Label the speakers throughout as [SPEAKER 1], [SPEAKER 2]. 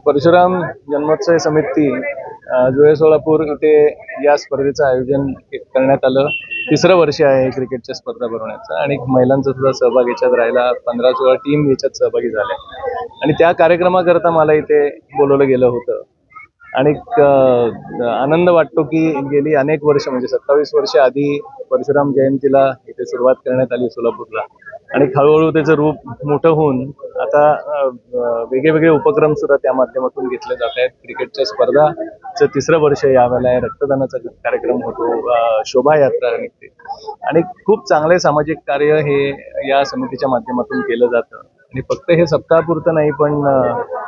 [SPEAKER 1] परशुराम जन्मोत्सव समिती जुळे सोलापूर इथे या स्पर्धेचं आयोजन करण्यात आलं. तिसरं वर्ष आहे क्रिकेटच्या स्पर्धा भरवण्याचं आणि महिलांचा सुद्धा सहभाग याच्यात राहिला. 15-16 टीम याच्यात सहभागी झाल्या आणि त्या कार्यक्रमाकरता मला इथे बोलवलं गेलं होतं. आणि आनंद वाटतो की गेली अनेक वर्ष म्हणजे 27 वर्ष आधी परशुराम जयंतीला इथे सुरुवात करण्यात आली सोलापूरला आणि हळूहळू त्याचं रूप मोठं होऊन आता वेगळे उपक्रम सुद्धा त्या माध्यमातून घेतले जात आहेत. क्रिकेटच्या स्पर्धाचं तिसरं वर्ष यावेळेला आहे. रक्तदानाचा कार्यक्रम होतो, शोभायात्रा निघते आणि खूप चांगले सामाजिक कार्य हे या समितीच्या माध्यमातून केलं जातं. आणि फक्त हे सप्ताहापुरतं नाही पण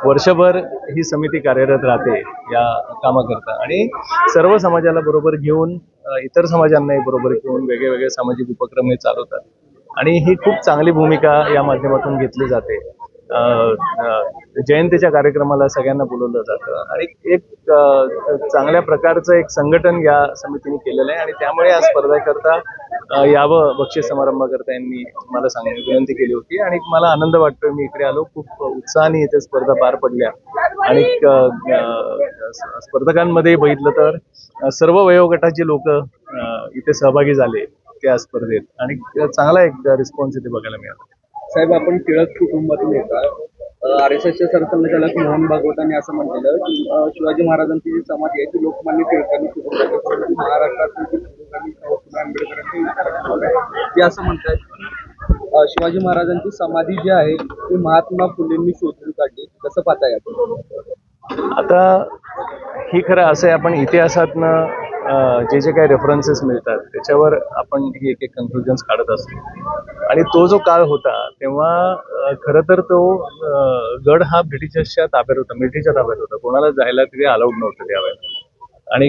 [SPEAKER 1] वर्षभर ही समिती कार्यरत राहते या कामाकरता आणि सर्व समाजाला बरोबर घेऊन इतर समाजांनाही बरोबर घेऊन वेगळे सामाजिक उपक्रम हे चालवतात आणि ही खूप चांगली भूमिका या माध्यमातून घेतली जाते. जयंतीच्या कार्यक्रमाला सगळ्यांना बोलवलं जातं आणि एक चांगल्या प्रकारचं एक संघटन या समितीने केलेलं आहे आणि त्यामुळे या स्पर्धेकरता यावं बक्षीस समारंभाकरता यांनी मला विनंती केली होती आणि मला आनंद वाटतोय. मी इकडे आलो, खूप उत्साहाने इथे स्पर्धा पार पडल्या आणि स्पर्धकांमध्ये बघितलं तर सर्व वयोगटाचे लोक इथे सहभागी झाले त्या स्पर्धेत आणि चांगला एक रिस्पॉन्स इथे बघायला मिळाला.
[SPEAKER 2] साहेब, आपण टिळक कुटुंबातून येतात. RSSचे सरसंघचालक मोहन भागवतांनी असं म्हटलेलं की शिवाजी महाराजांची जी समाधी आहे ती लोकमान्य टिळकांनी सुरू केली. महाराष्ट्रातील आंबेडकरांची असं म्हणतात शिवाजी महाराजांची समाधी जी आहे ती महात्मा फुलेंनी शोधून काढली. कसं पाहताय आपण?
[SPEAKER 1] आता ही खरं असं आहे, आपण इतिहासातनं जे काही रेफरन्सेस मिळतात त्याच्यावर आपण ही एक कन्क्लुजन्स काढत असतो आणि तो जो काळ होता तेव्हा खरं तर तो गड हा ब्रिटिशच्या ताब्यात होता, मिलिटरीच्या ताब्यात होता. कोणाला जायला तिथे अलाउड नव्हतं त्यावेळेला आणि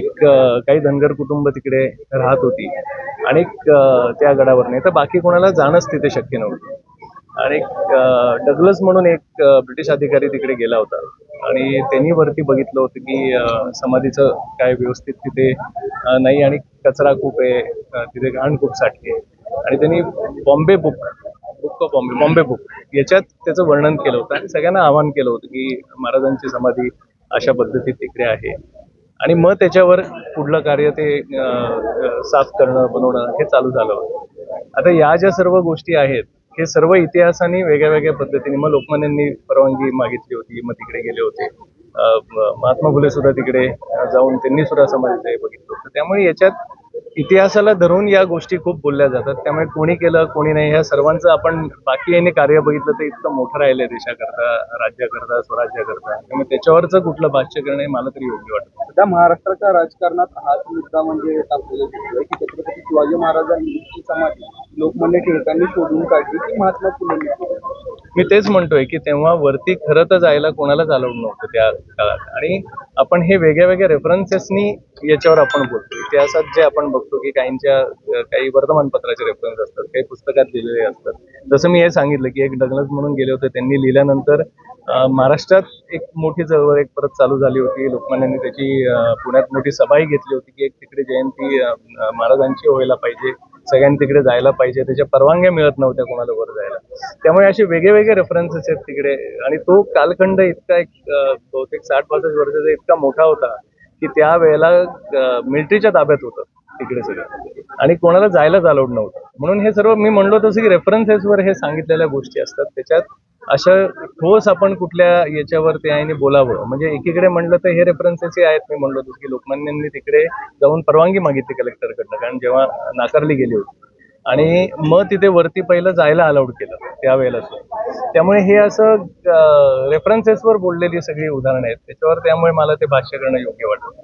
[SPEAKER 1] काही धनगर कुटुंब तिकडे राहत होती आणि त्या गडावर नाही तर बाकी कोणाला जाणंच तिथे शक्य नव्हतं. आणि डगलस म्हणून एक ब्रिटिश अधिकारी तिकडे गेला होता आणि त्यांनी वरती बघितलं होतं की समाधीचं काय व्यवस्थित तिथे नाही आणि कचरा खूप आहे, तिथे घाण खूप साठली आहे आणि त्यांनी बॉम्बे बुक याच्यात त्याचं वर्णन केलं होतं आणि सगळ्यांना आवाहन केलं होतं की महाराजांची समाधी अशा पद्धतीत तिकडे आहे आणि मग त्याच्यावर पुढलं कार्य ते साफ करणं बनवणं हे चालू झालं होतं. आता या ज्या सर्व गोष्टी आहेत हे सर्व इतिहासाने वेगळ्या पद्धतीने मग लोकमान्यांनी परवानगी मागितली होती, मग तिकडे गेले होते. महात्मा फुले सुद्धा तिकडे जाऊन त्यांनी सुद्धा समाधीचं हे बघितलं होतं. त्यामुळे याच्यात इतिहासाला धरून या गोष्टी खूप बोलल्या जातात. त्यामुळे कोणी केलं कोणी नाही ह्या सर्वांचं आपण बाकी याने कार्य बघितलं तर इतकं मोठं राहिलंय देशाकरता, राज्याकरता, स्वराज्याकरता. त्यामुळे त्याच्यावरचं कुठलं भाष्य करणं हे मला तरी योग्य वाटतं.
[SPEAKER 2] सध्या महाराष्ट्राच्या राजकारणात हाच मुद्दा म्हणजे टाकलेला दिसतोय की छत्रपती शिवाजी महाराजांची समाधी लोकमान्य टिळकांनी शोधून काढली की महात्मा फुलेंनी.
[SPEAKER 1] मी तेच म्हणतोय की तेव्हा वरती खरं तर जायला कोणालाच अलाउड नव्हतं त्या काळात आणि आपण हे वेगळ्या रेफरन्सेसनी याच्यावर आपण बोलतो. इतिहासात जे आपण बघतो की काही वर्तमानपत्राचे रेफरन्स असतात, काही पुस्तकात लिहिलेले असतात. जसं मी हे सांगितलं की एक डगलस म्हणून गेले होते, त्यांनी लिहिल्यानंतर महाराष्ट्रात एक मोठी चळवळ एक परत चालू झाली होती. लोकमान्यांनी त्याची पुण्यात मोठी सभाही घेतली होती की एक तिकडे जयंती महाराजांची व्हायला पाहिजे, सगळ्यांनी तिकडे जायला पाहिजे. त्याच्या परवानग्या मिळत नव्हत्या कोणाला वर जायला. त्यामुळे असे वेगळे रेफरन्सेस आहेत तिकडे आणि तो कालखंड इतका एक बहुतेक 60-65 वर्षाचा इतका मोठा होता की त्या वेळेला मिलिटरीच्या ताब्यात होतं तिकडे सगळं आणि कोणाला जायलाच अलाउड नव्हतं. म्हणून हे सर्व मी म्हणलो तसं की रेफरन्सेसवर हे सांगितलेल्या गोष्टी असतात. त्याच्यात अशा ठोस आपण कुठल्या याच्यावर ते आहे बोलावं म्हणजे एकीकडे म्हणलं तर हे रेफरन्सेसही आहेत. मी म्हणलो तसं की लोकमान्यांनी तिकडे जाऊन परवानगी मागितली कलेक्टरकडनं, कारण जेव्हा नाकारली गेली होती आणि मग तिथे वरती पहिलं जायला अलाउड केलं त्यावेळेला. त्यामुळे हे असं रेफरन्सेसवर बोललेली सगळी उदाहरणं आहेत त्याच्यावर, त्यामुळे मला ते भाष्य करणं योग्य वाटतं.